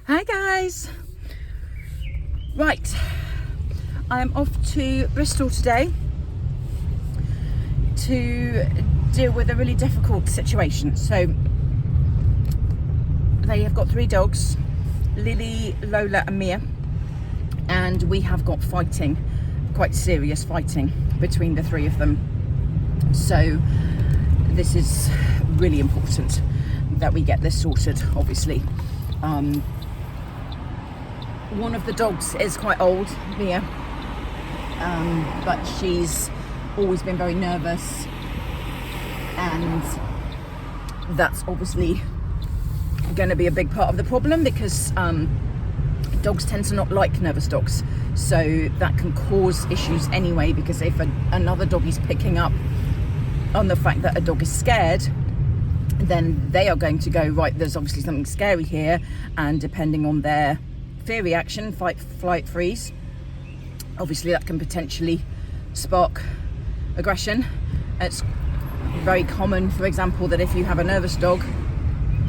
Hi guys. Right, I'm off to Bristol today to deal with a really difficult situation. So they have got 3 dogs, Lily, Lola and Mia, and we have got fighting, quite serious fighting between the 3 of them. So this is really important that we get this sorted, obviously. One of the dogs is quite old, Mia, but she's always been very nervous, and that's obviously going to be a big part of the problem because dogs tend to not like nervous dogs, so that can cause issues anyway, because if another dog is picking up on the fact that a dog is scared, then they are going to go, right, there's obviously something scary here, and depending on their fear reaction, fight, flight, freeze, obviously that can potentially spark aggression. It's very common, for example, that if you have a nervous dog,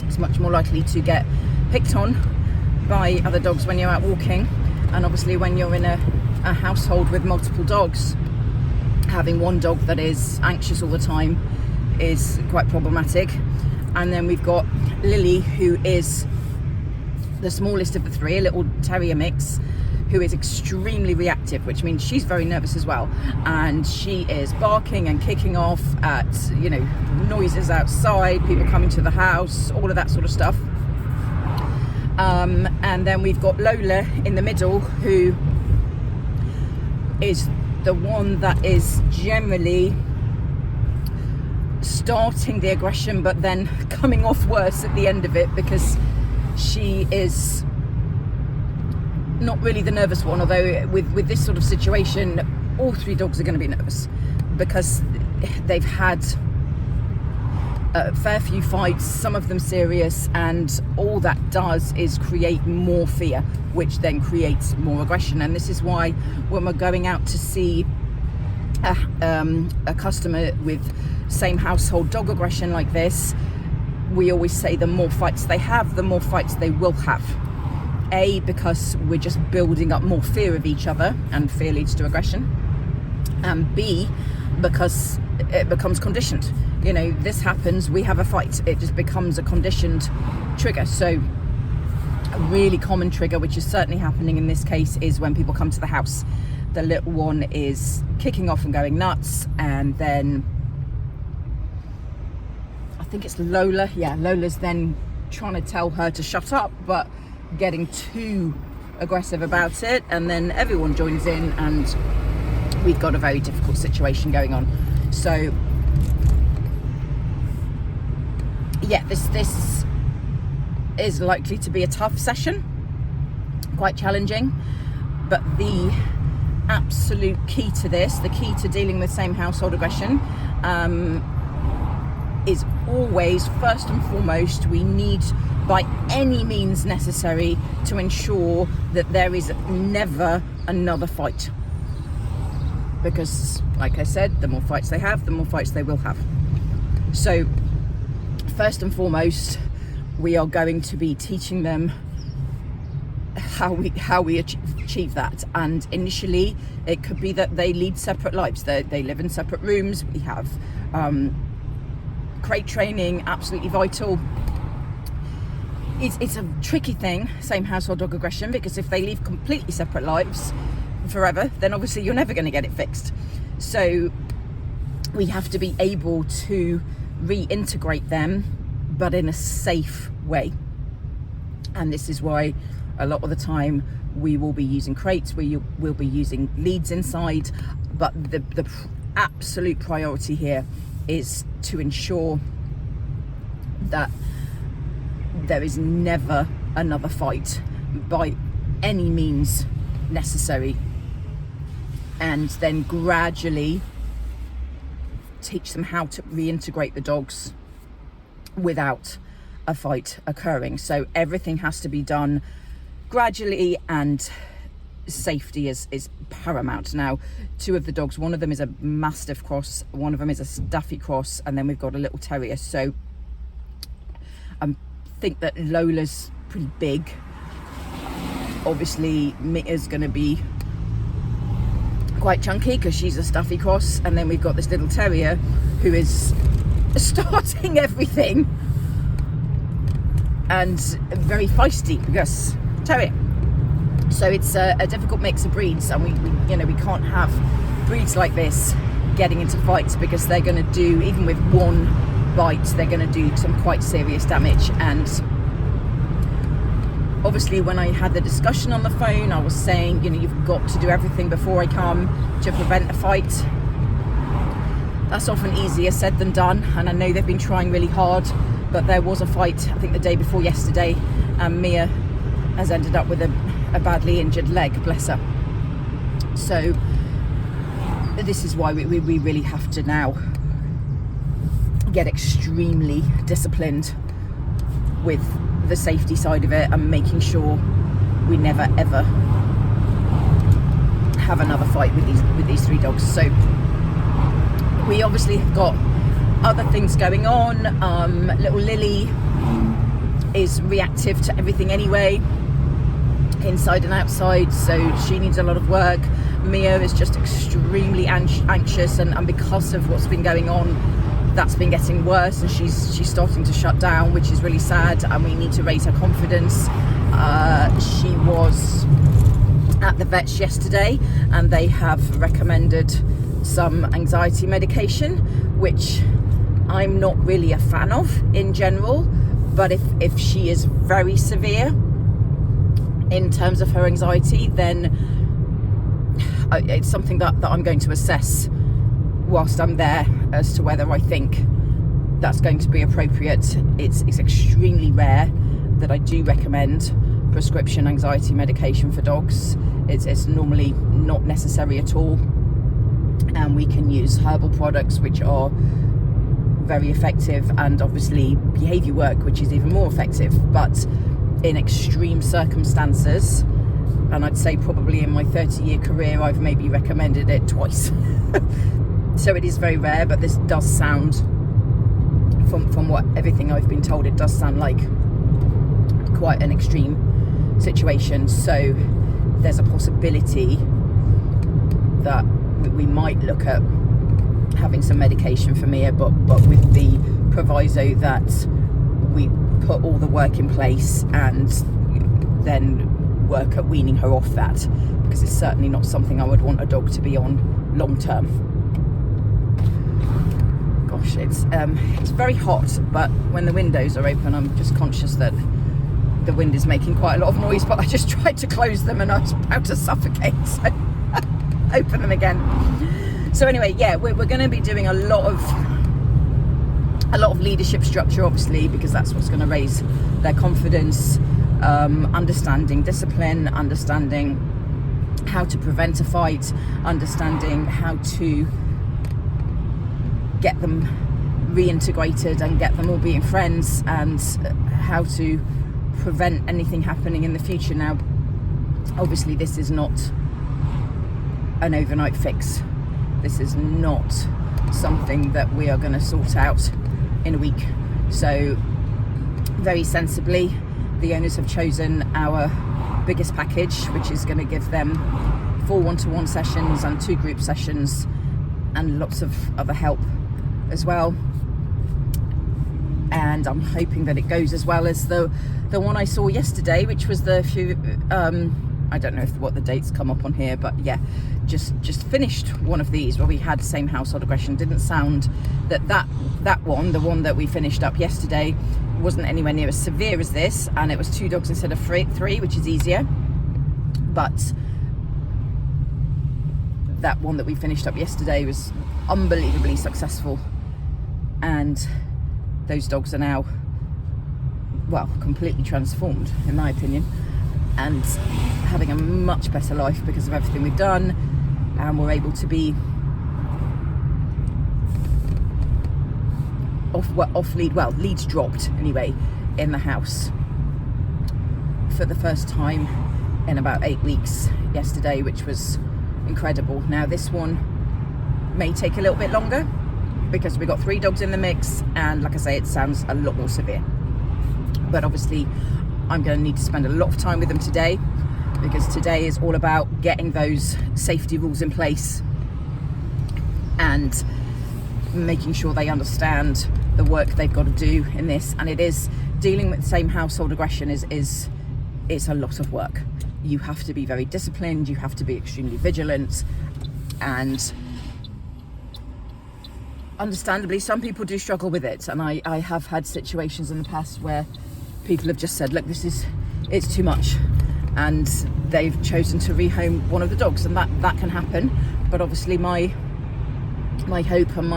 it's much more likely to get picked on by other dogs when you're out walking. And obviously when you're in a household with multiple dogs, having one dog that is anxious all the time is quite problematic. And then we've got Lily, who is the smallest of the 3, a little terrier mix, who is extremely reactive, which means she's very nervous as well, and she is barking and kicking off at, you know, noises outside, people coming to the house, all of that sort of stuff. And then we've got Lola in the middle, who is the one that is generally starting the aggression but then coming off worse at the end of it, because she is not really the nervous one, although with this sort of situation all 3 dogs are going to be nervous because they've had a fair few fights, some of them serious, and all that does is create more fear, which then creates more aggression. And this is why when we're going out to see a customer with same household dog aggression like this, we always say the more fights they have, the more fights they will have. A, because we're just building up more fear of each other, and fear leads to aggression. And B, because it becomes conditioned. You know, this happens, we have a fight. It just becomes a conditioned trigger. So a really common trigger, which is certainly happening in this case, is when people come to the house. The little one is kicking off and going nuts, and then I think it's Lola. Yeah, Lola's then trying to tell her to shut up, but getting too aggressive about it, and then everyone joins in, and we've got a very difficult situation going on. So yeah, this is likely to be a tough session, quite challenging, but the absolute key to this, the key to dealing with same household aggression, is always, first and foremost, we need by any means necessary to ensure that there is never another fight, because like I said, the more fights they have, the more fights they will have. So first and foremost, we are going to be teaching them how we achieve that. And initially it could be that they lead separate lives, they live in separate rooms. We have crate training, absolutely vital. It's a tricky thing, same household dog aggression, because if they live completely separate lives forever, then obviously you're never going to get it fixed. So we have to be able to reintegrate them, but in a safe way. And this is why a lot of the time we will be using crates, we will be using leads inside, but the absolute priority here is to ensure that there is never another fight by any means necessary, and then gradually teach them how to reintegrate the dogs without a fight occurring. So everything has to be done gradually, and safety is paramount. Now, 2 of the dogs, one of them is a Mastiff cross, one of them is a Staffy cross, and then we've got a little terrier. So I think that Lola's pretty big, obviously Mia's going to be quite chunky because she's a stuffy cross, and then we've got this little terrier who is starting everything and very feisty because terrier. So it's a difficult mix of breeds, and we can't have breeds like this getting into fights, because they're going to do, even with one bite, they're going to do some quite serious damage. And obviously when I had the discussion on the phone, I was saying, you've got to do everything before I come to prevent a fight. That's often easier said than done, and I know they've been trying really hard, but there was a fight, I think the day before yesterday, and Mia has ended up with a badly injured leg, bless her. So this is why we really have to now get extremely disciplined with the safety side of it, and making sure we never ever have another fight with these 3 dogs. So we obviously have got other things going on. Little Lily is reactive to everything anyway, inside and outside, so she needs a lot of work. Mia is just extremely anxious, and because of what's been going on, that's been getting worse, and she's starting to shut down, which is really sad, and we need to raise her confidence. She was at the vet's yesterday, and they have recommended some anxiety medication, which I'm not really a fan of in general, but if she is very severe in terms of her anxiety, then it's something that I'm going to assess whilst I'm there as to whether I think that's going to be appropriate. It's extremely rare that I do recommend prescription anxiety medication for dogs. It's normally not necessary at all, and we can use herbal products which are very effective, and obviously behaviour work, which is even more effective. But in extreme circumstances, and I'd say probably in my 30-year career I've maybe recommended it twice. So it is very rare, but this does sound, from what everything I've been told, it does sound like quite an extreme situation. So there's a possibility that we might look at having some medication for Mia, but with the proviso that we put all the work in place and then work at weaning her off that, because it's certainly not something I would want a dog to be on long term. Gosh, it's very hot, but when the windows are open, I'm just conscious that the wind is making quite a lot of noise, but I just tried to close them and I was about to suffocate, so open them again. So anyway, yeah, we're going to be doing a lot of leadership structure, obviously, because that's what's going to raise their confidence, understanding discipline, understanding how to prevent a fight, understanding how to get them reintegrated and get them all being friends, and how to prevent anything happening in the future. Now, obviously, this is not an overnight fix. This is not something that we are going to sort out in a week. So very sensibly, the owners have chosen our biggest package, which is going to give them 4 one-to-one sessions and 2 group sessions, and lots of other help as well. And I'm hoping that it goes as well as the one I saw yesterday, which was the few I don't know what the dates come up on here, but yeah, just finished one of these where we had same household aggression. Didn't sound that one, the one that we finished up yesterday, wasn't anywhere near as severe as this, and it was 2 dogs instead of 3, which is easier. But that one that we finished up yesterday was unbelievably successful, and those dogs are now, well, completely transformed in my opinion, and having a much better life because of everything we've done, and we're able to be off lead, well, leads dropped anyway, in the house for the first time in about 8 weeks yesterday, which was incredible. Now this one may take a little bit longer because we got 3 dogs in the mix, and like I say, it sounds a lot more severe, but obviously I'm going to need to spend a lot of time with them today, because today is all about getting those safety rules in place and making sure they understand the work they've got to do in this. And it is, dealing with the same household aggression is a lot of work. You have to be very disciplined, you have to be extremely vigilant, and understandably some people do struggle with it. And I have had situations in the past where people have just said, look, it's too much, and they've chosen to rehome one of the dogs, and that can happen. But obviously my hope and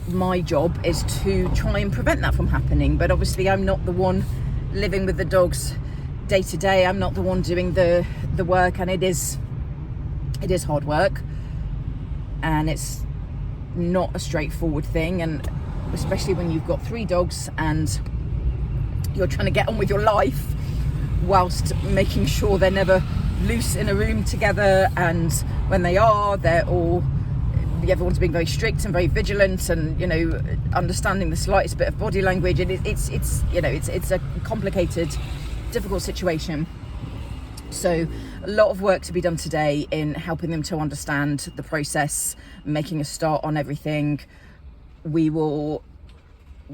my job is to try and prevent that from happening. But obviously I'm not the one living with the dogs day to day, I'm not the one doing the work, and it is hard work, and it's not a straightforward thing, and especially when you've got 3 dogs and you're trying to get on with your life whilst making sure they're never loose in a room together, and when they are, everyone's being very strict and very vigilant, and understanding the slightest bit of body language, and it's a complicated, difficult situation. So a lot of work to be done today in helping them to understand the process, making a start on everything. We will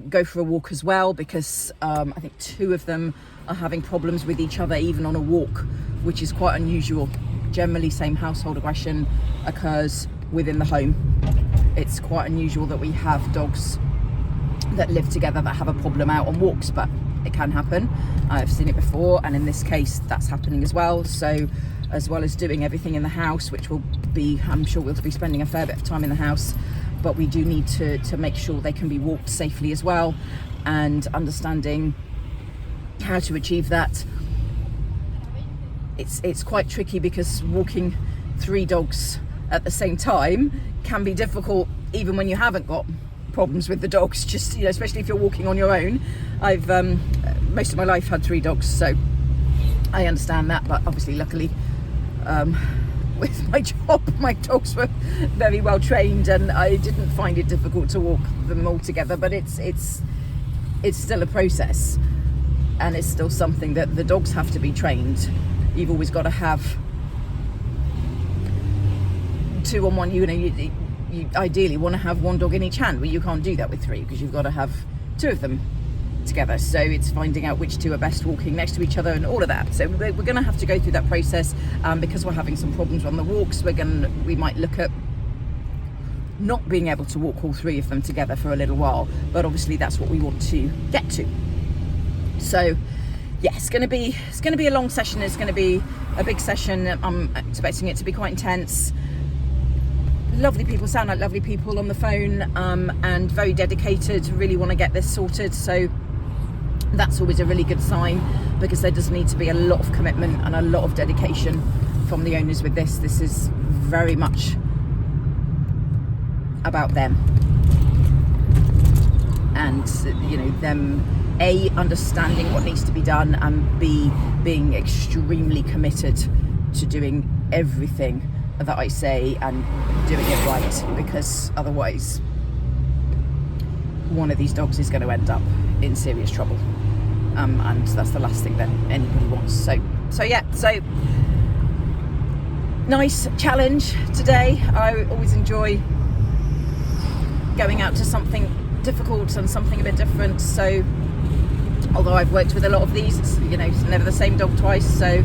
go for a walk as well, because I think 2 of them are having problems with each other even on a walk, which is quite unusual. Generally, same household aggression occurs within the home. It's quite unusual that we have dogs that live together that have a problem out on walks, but it can happen. I've seen it before, and in this case that's happening as well. So as well as doing everything in the house, which will be, I'm sure we'll be spending a fair bit of time in the house, but we do need to make sure they can be walked safely as well, and understanding how to achieve that. It's quite tricky, because walking 3 dogs at the same time can be difficult, even when you haven't got problems with the dogs, just especially if you're walking on your own. I've most of my life had 3 dogs, so I understand that. But obviously, luckily, with my job, my dogs were very well trained, and I didn't find it difficult to walk them all together. But it's still a process, and it's still something that the dogs have to be trained. You've always got to have 2 on 1. You ideally want to have 1 dog in each hand, but you can't do that with 3, because you've got to have 2 of them together. So it's finding out which 2 are best walking next to each other and all of that. So we're going to have to go through that process, because we're having some problems on the walks. We might look at not being able to walk all 3 of them together for a little while, but obviously that's what we want to get to. So yeah, it's going to be a long session. It's going to be a big session. I'm expecting it to be quite intense. Lovely people, sound like lovely people on the phone, and very dedicated, really want to get this sorted. So that's always a really good sign, because there does need to be a lot of commitment and a lot of dedication from the owners with this. This is very much about them, and them A, understanding what needs to be done, and B, being extremely committed to doing everything that I say and doing it right, because otherwise one of these dogs is going to end up in serious trouble, and that's the last thing that anybody wants. So nice challenge today. I always enjoy going out to something difficult and something a bit different. So although I've worked with a lot of these, it's never the same dog twice, so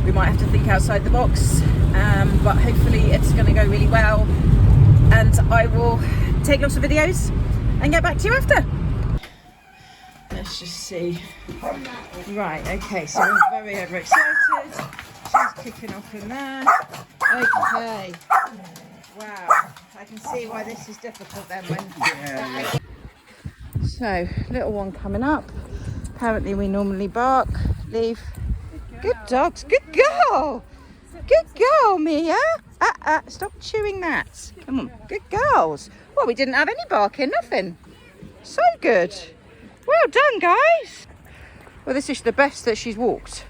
we might have to think outside the box, but hopefully it's going to go really well, and I will take lots of videos and get back to you after. Let's just see. Right, okay, so I'm very overexcited. She's kicking off in there. Okay. Wow, I can see why this is difficult then. So, little one coming up. Apparently we normally bark, leave. Good dogs, good girl. Good girl, Mia. Stop chewing that. Come on, good girls. Well, we didn't have any barking, nothing. So good. Well done, guys. Well, this is the best that she's walked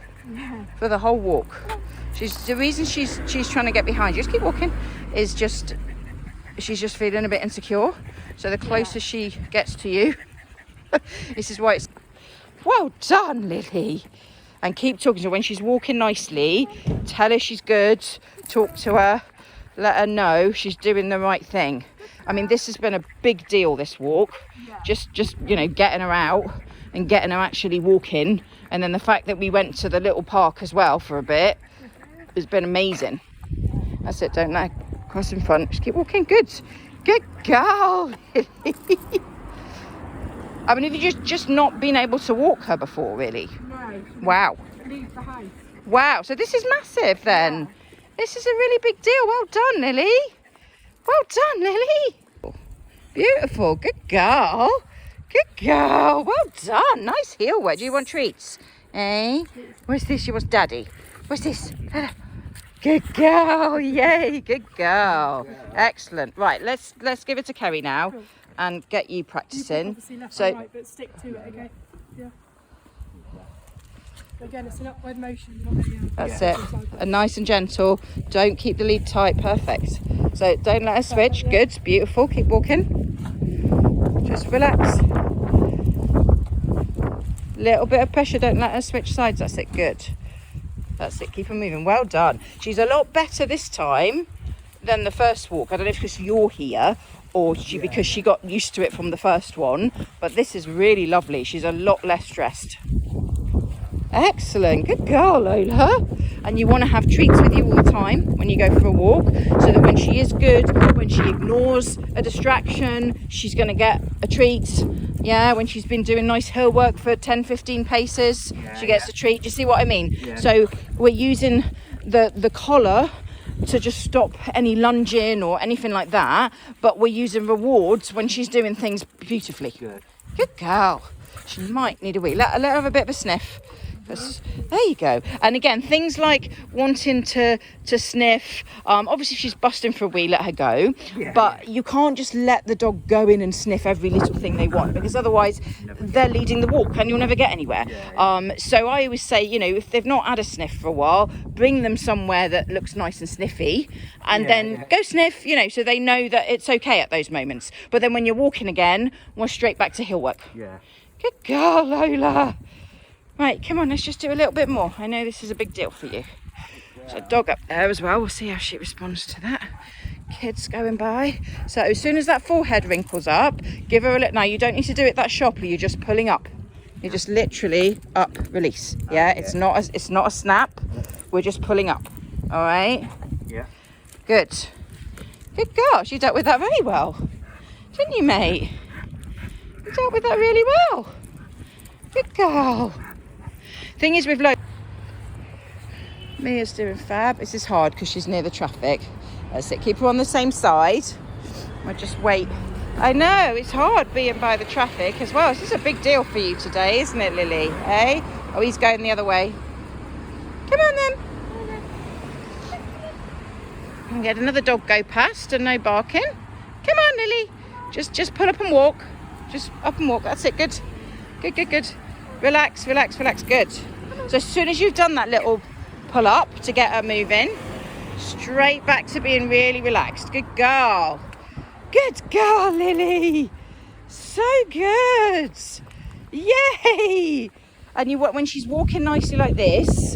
for the whole walk. The reason she's trying to get behind you, just keep walking, is just she's just feeling a bit insecure. So the closer she gets to you, this is why it's Well done, Lily. And keep talking to her. When she's walking nicely, tell her she's good. Talk to her. Let her know she's doing the right thing. I mean, this has been a big deal, this walk. Just you know, getting her out and getting her actually walking. And then the fact that we went to the little park as well for a bit has been amazing. That's it, don't let her cross in front. Just keep walking. Good. Good girl. I mean, have you just not been able to walk her before, really? No. Wow. Leave the house. Wow, so this is massive then. Yeah. This is a really big deal. Well done, Lily. Well done, Lily. Beautiful. Good girl. Good girl. Well done. Nice heel work. Do you want treats? Eh? Where's this? She wants daddy. Where's this? Good girl. Yay. Good girl. Excellent. Right, let's give it to Kerry now and get you practicing. So, right, but stick to it, okay? Yeah. Again, it's an upward motion, not a, that's it. And nice and gentle. Don't keep the lead tight. Perfect. So don't let her switch. Good. Beautiful. Keep walking. Just relax. Little bit of pressure. Don't let her switch sides. That's it. Good. That's it. Keep her moving. Well done. She's a lot better this time than the first walk. I don't know if it's because you're here or because she got used to it from the first one. But this is really lovely. She's a lot less stressed. Excellent. Good girl, Lola. And you want to have treats with you all the time when you go for a walk, so that when she is good, when she ignores a distraction, she's going to get a treat. Yeah, when she's been doing nice hill work for 10-15 paces, she gets a treat. Do you see what I mean? So we're using the collar to just stop any lunging or anything like that, but we're using rewards when she's doing things beautifully. Good girl. She might need a wee. Let her have a bit of a sniff. There you go. And again, things like wanting to sniff. Obviously, if she's busting for a wee, let her go. But you can't just let the dog go in and sniff every little thing they want, because otherwise they're leading the walk and you'll never get anywhere. So I always say, you know, if they've not had a sniff for a while, bring them somewhere that looks nice and sniffy, and then go sniff, you know, so they know that it's okay at those moments. But then when you're walking again, we're straight back to hill work. Good girl, Lola. Right, come on, let's just do a little bit more. I know this is a big deal for you. So dog up there as well. We'll see how she responds to that. Kids going by. So as soon as that forehead wrinkles up, give her a little. Now, you don't need to do it that sharply. You're just pulling up. You're just literally up, release. Yeah, it's not a snap. We're just pulling up. All right? Yeah. Good. Good girl. You dealt with that very well. Didn't you, mate? You dealt with that really well. Good girl. Thing is with Lola, Mia's doing fab. This is hard because she's near the traffic. That's it. Keep her on the same side. I'll just wait. I know it's hard being by the traffic as well. This is a big deal for you today, isn't it, Lily? Eh? Oh, he's going the other way. Come on then. And get another dog go past and no barking. Come on, Lily. Just pull up and walk. Just up and walk. That's it. Good. Good, good, good. Relax, relax, relax. Good. So as soon as you've done that little pull up to get her moving, straight back to being really relaxed. Good girl. Good girl, Lily. So good. Yay. And when she's walking nicely like this,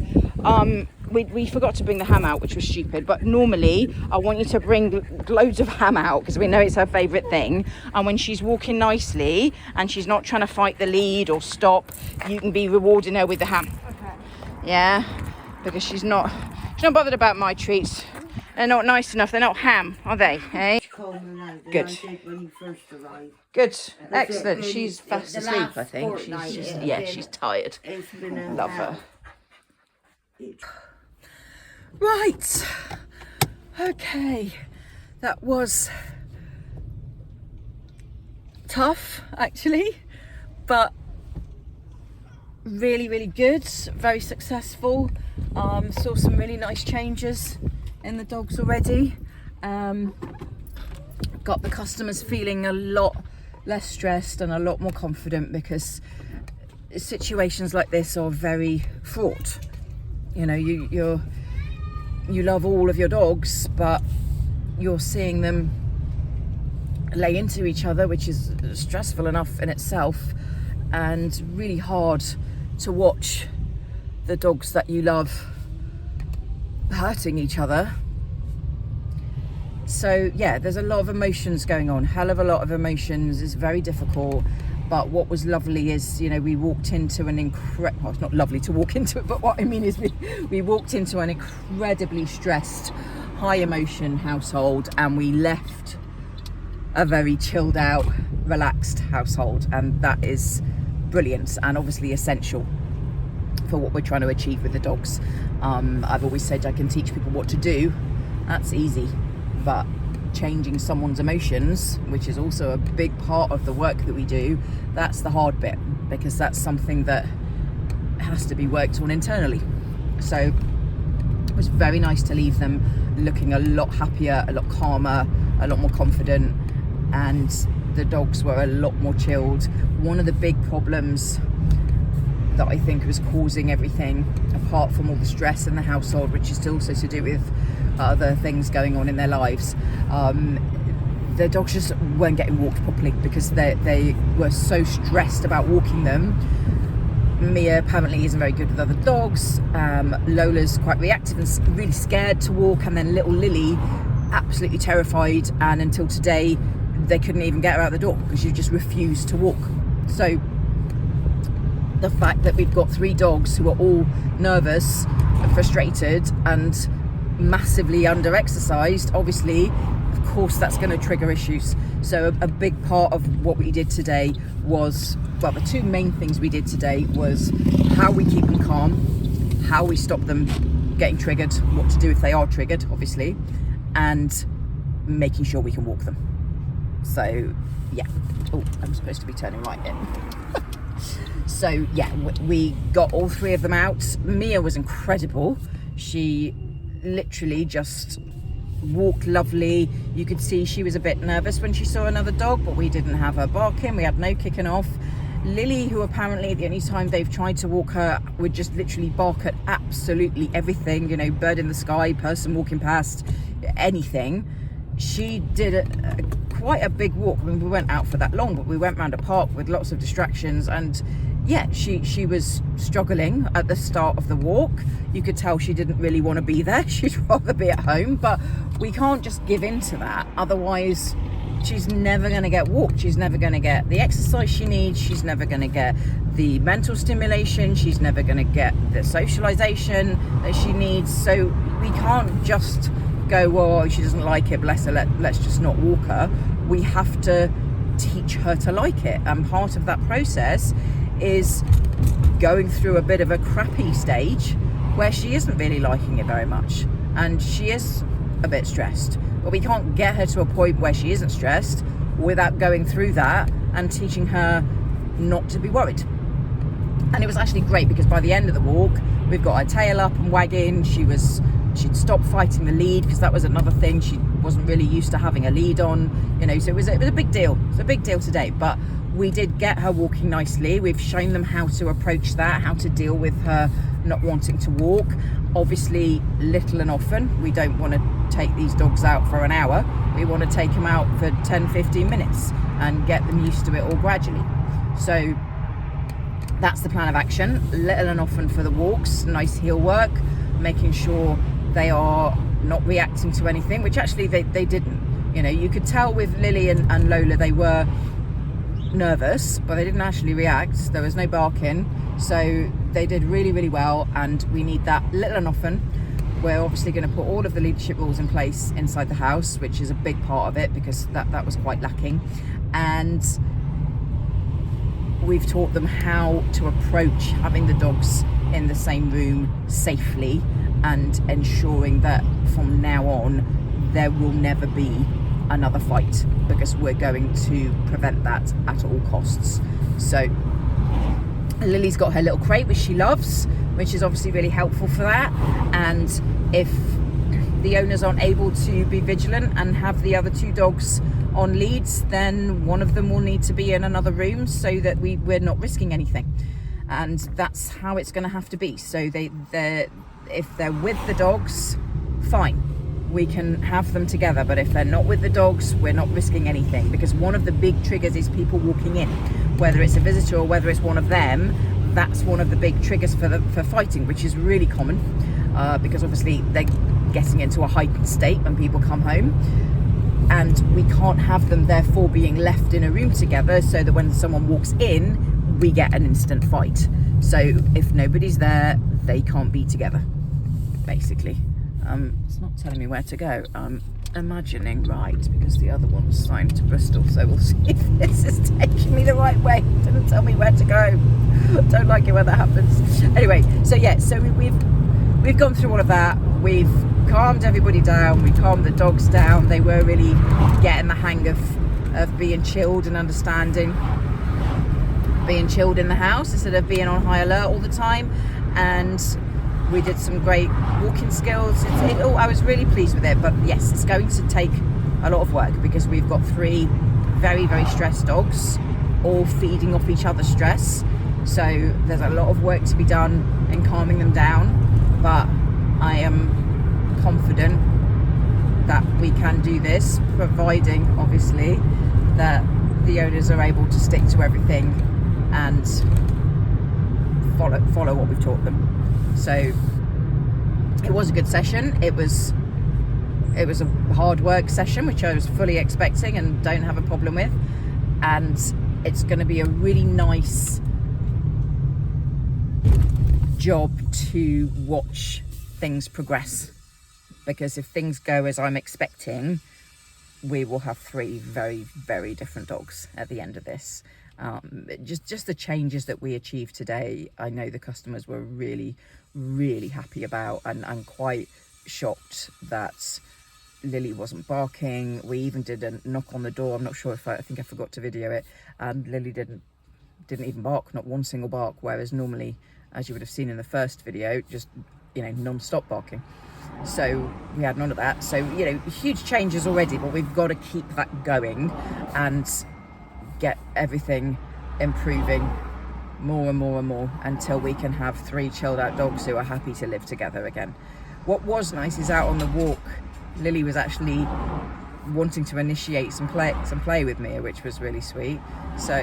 we forgot to bring the ham out, which was stupid, but normally I want you to bring loads of ham out because we know it's her favourite thing. And when she's walking nicely and she's not trying to fight the lead or stop, you can be rewarding her with the ham. Okay. Yeah, because she's not bothered about my treats. They're not nice enough. They're not ham, are they? Eh? Good. Good. Excellent. She's fast asleep, I think. She's tired. Love her. Right. Okay. That was tough, actually, but really, really good. Very successful. Saw some really nice changes in the dogs already. Got the customers feeling a lot less stressed and a lot more confident, because situations like this are very fraught. You know, you love all of your dogs, but you're seeing them lay into each other, which is stressful enough in itself, and really hard to watch the dogs that you love hurting each other. So yeah, there's a lot of emotions going on, hell of a lot of emotions. It's very difficult. But what was lovely is, you know, we walked into an well, it's not lovely to walk into it, but what I mean is we walked into an incredibly stressed, high emotion household, and we left a very chilled out, relaxed household, and that is brilliant and obviously essential for what we're trying to achieve with the dogs. I've always said I can teach people what to do. That's easy, but changing someone's emotions, which is also a big part of the work that we do, that's the hard bit, because that's something that has to be worked on internally. So it was very nice to leave them looking a lot happier, a lot calmer, a lot more confident, and the dogs were a lot more chilled. One of the big problems that I think was causing everything, apart from all the stress in the household, which is also to do with other things going on in their lives, the dogs just weren't getting walked properly because they were so stressed about walking them. Mia apparently isn't very good with other dogs. Lola's quite reactive and really scared to walk, and then little Lily absolutely terrified, and until today they couldn't even get her out the door because she just refused to walk. So the fact that we've got 3 dogs who are all nervous and frustrated and massively under exercised, obviously, of course, that's going to trigger issues. So a big part of what we did today was, well, the 2 main things we did today was how we keep them calm, how we stop them getting triggered, what to do if they are triggered, obviously, and making sure we can walk them. So yeah, oh, I'm supposed to be turning right in. So yeah, we got all 3 of them out. Mia was incredible. She literally just walked lovely. You could see she was a bit nervous when she saw another dog, but we didn't have her barking. We had no kicking off. Lily, who apparently the only time they've tried to walk her would just literally bark at absolutely everything, you know, bird in the sky, person walking past, anything. She did quite a big walk. I mean, we weren't out for that long, but we went round a park with lots of distractions, and yeah, she was struggling at the start of the walk. You could tell she didn't really want to be there. She'd rather be at home, but we can't just give in to that. Otherwise, she's never going to get walked. She's never going to get the exercise she needs. She's never going to get the mental stimulation. She's never going to get the socialization that she needs. So we can't just go, well, she doesn't like it, bless her, let's just not walk her. We have to teach her to like it. And part of that process is going through a bit of a crappy stage where she isn't really liking it very much and she is a bit stressed, but we can't get her to a point where she isn't stressed without going through that and teaching her not to be worried. And it was actually great because by the end of the walk we've got her tail up and wagging. She'd stopped fighting the lead because that was another thing. She wasn't really used to having a lead on, you know, so it was a big deal. It's a big deal today, but we did get her walking nicely. We've shown them how to approach that, how to deal with her not wanting to walk. Obviously, little and often. We don't want to take these dogs out for an hour. We want to take them out for 10, 15 minutes and get them used to it all gradually. So that's the plan of action. Little and often for the walks, nice heel work, making sure they are not reacting to anything, which actually they didn't. You know, you could tell with Lily and Lola they were nervous, but they didn't actually react. There was no barking, so they did really, really well, and we need that little and often. We're obviously going to put all of the leadership rules in place inside the house, which is a big part of it because that was quite lacking, and we've taught them how to approach having the dogs in the same room safely and ensuring that from now on there will never be another fight, because we're going to prevent that at all costs. So Lily's got her little crate which she loves, which is obviously really helpful for that, and if the owners aren't able to be vigilant and have the other 2 dogs on leads, then one of them will need to be in another room so that we're not risking anything, and that's how it's going to have to be. So if they're with the dogs, fine, we can have them together, but if they're not with the dogs, we're not risking anything, because one of the big triggers is people walking in. whether it's a visitor or whether it's one of them, that's one of the big triggers for fighting, which is really common, because obviously they're getting into a heightened state when people come home, and we can't have them therefore being left in a room together so that when someone walks in, we get an instant fight. So if nobody's there, they can't be together, basically. It's not telling me where to go. Imagining right, because the other one was signed to Bristol, so we'll see if this is taking me the right way. It didn't tell me where to go. Don't like it when that happens. Anyway, so yeah, so we've gone through all of that. We've calmed everybody down, we calmed the dogs down. They were really getting the hang of being chilled and understanding, being chilled in the house instead of being on high alert all the time. And we did some great walking skills. I was really pleased with it, but yes, it's going to take a lot of work because we've got 3 very, very stressed dogs, all feeding off each other's stress. So there's a lot of work to be done in calming them down, but I am confident that we can do this, providing obviously that the owners are able to stick to everything and follow what we've taught them. So it was a good session. It was a hard work session, which I was fully expecting and don't have a problem with, and it's going to be a really nice job to watch things progress, because if things go as I'm expecting, we will have 3 very, very different dogs at the end of this. Just the changes that we achieved today, I know the customers were really, really happy about, and I'm quite shocked that Lily wasn't barking. We even did a knock on the door. I'm not sure if I think I forgot to video it, and Lily didn't even bark, not one single bark, whereas normally, as you would have seen in the first video, just, non-stop barking. So we had none of that. So, huge changes already, but we've got to keep that going and get everything improving more and more and more until we can have 3 chilled out dogs who are happy to live together again. What was nice is out on the walk, Lily was actually wanting to initiate some play with Mia, which was really sweet. So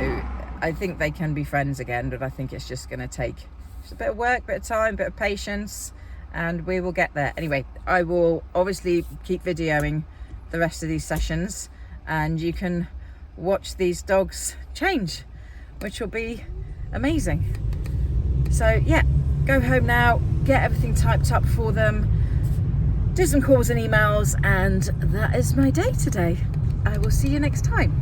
I think they can be friends again, but I think it's just going to take just a bit of work, bit of time, bit of patience, and we will get there. Anyway, I will obviously keep videoing the rest of these sessions, and you can watch these dogs change, which will be amazing. So yeah, go home now, get everything typed up for them, do some calls and emails, and that is my day today. I will see you next time.